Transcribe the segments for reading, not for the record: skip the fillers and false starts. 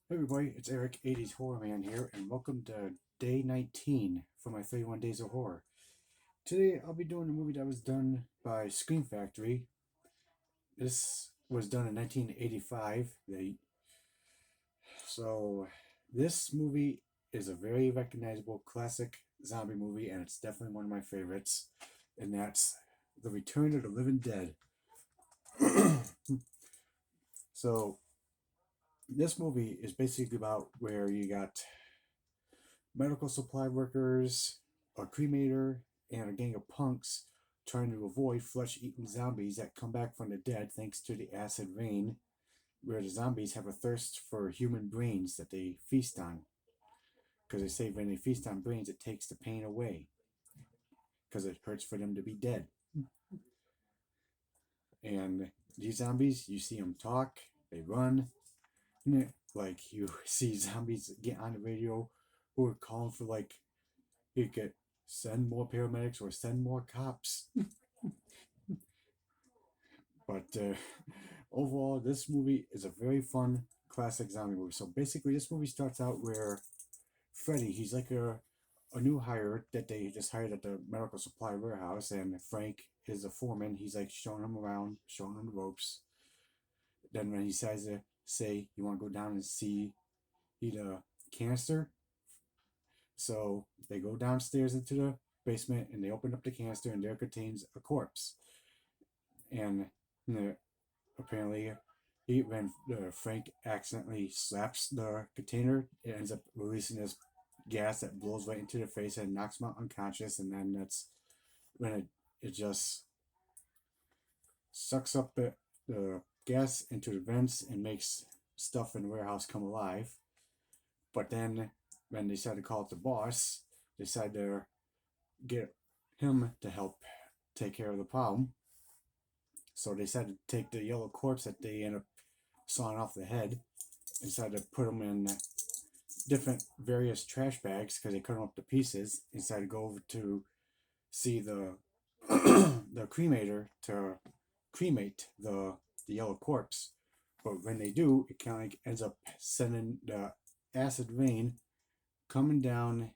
Hey everybody, it's Eric, 80s Horror Man here, and welcome to day 19 for my 31 Days of Horror. Today I'll be doing a movie that was done by Scream Factory. This was done in 1985. So, this movie is a very recognizable classic zombie movie, and it's definitely one of my favorites, and that's The Return of the Living Dead. So, this movie is basically about where you got medical supply workers, a cremator, and a gang of punks trying to avoid flesh eating zombies that come back from the dead thanks to the acid rain, where the zombies have a thirst for human brains that they feast on. Because they say when they feast on brains, it takes the pain away, because it hurts for them to be dead. And these zombies, you see them talk, they run. Like you see zombies get on the radio who are calling for like you could send more paramedics or send more cops. But overall, this movie is a very fun classic zombie movie. So basically, this movie starts out where Freddy, he's like a new hire that they just hired at the medical supply warehouse, and Frank is a foreman. He's like showing him around, showing him the ropes. Then when he decides to say, "You want to go down and see the canister?" So they go downstairs into the basement and they open up the canister, and there contains a corpse. And apparently, when Frank accidentally slaps the container, it ends up releasing this gas that blows right into their face and knocks them out unconscious. And then that's when it just sucks up the gas into the vents and makes stuff in the warehouse come alive. But then when they decide to call up the boss, they decide to get him to help take care of the problem. So they decided to take the yellow corpse that they end up sawing off the head and decided to put them in different various trash bags because they cut them up to pieces. And decided to go over to see the the cremator to cremate the yellow corpse. But when they do, it kind of like ends up sending the acid rain coming down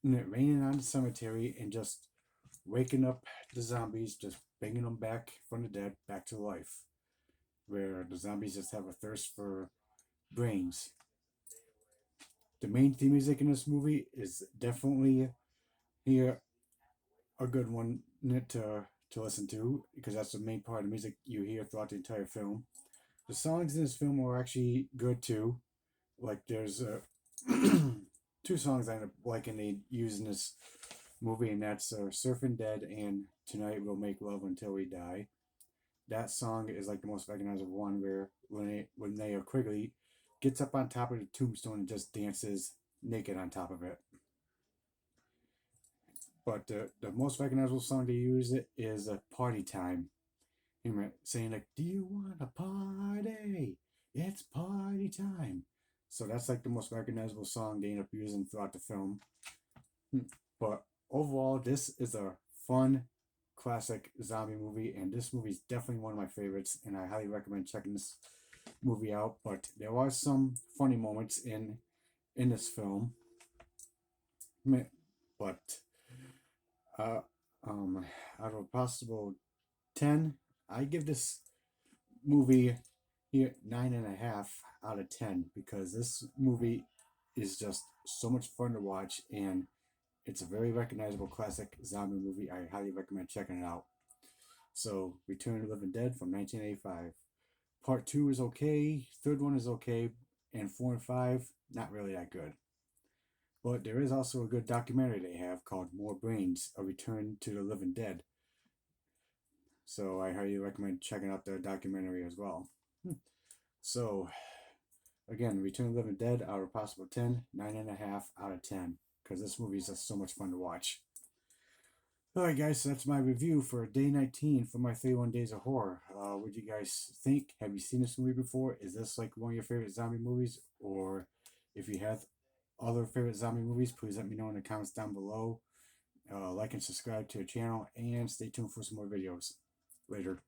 and it raining on the cemetery and just waking up the zombies, just bringing them back from the dead back to life. Where the zombies just have a thirst for brains. The main theme music in this movie is definitely here a good one to listen to because that's the main part of the music you hear throughout the entire film. The songs in this film are actually good too. Like there's two songs I end up liking they use in this movie, and that's "Surfing Dead" and "Tonight We'll Make Love Until We Die." That song is like the most recognizable one where when they Quigley gets up on top of the tombstone and just dances naked on top of it. But the most recognizable song they use is "Party Time." Him saying like, "Do you want a party? It's party time." So that's like the most recognizable song they end up using throughout the film. But overall, this is a fun, classic zombie movie, and this movie is definitely one of my favorites, and I highly recommend checking this movie out. But there are some funny moments in this film. But uh, out of a possible 10, I give this movie here 9.5 out of 10 because this movie is just so much fun to watch, and it's a very recognizable classic zombie movie. I highly recommend checking it out. So, Return of the Living Dead from 1985. Part 2 is okay, third one is okay, and 4 and 5, not really that good. But there is also a good documentary they have called More Brains, A Return to the Living Dead. So I highly recommend checking out the documentary as well. So again, Return of the Living Dead out of possible 10, 9.5 out of 10. Because this movie is just so much fun to watch. Alright guys, so that's my review for day 19 for my 31 Days of Horror. What do you guys think? Have you seen this movie before? Is this like one of your favorite zombie movies? Or if you have other favorite zombie movies, please let me know in the comments down below. Like and subscribe to the channel and stay tuned for some more videos. Later.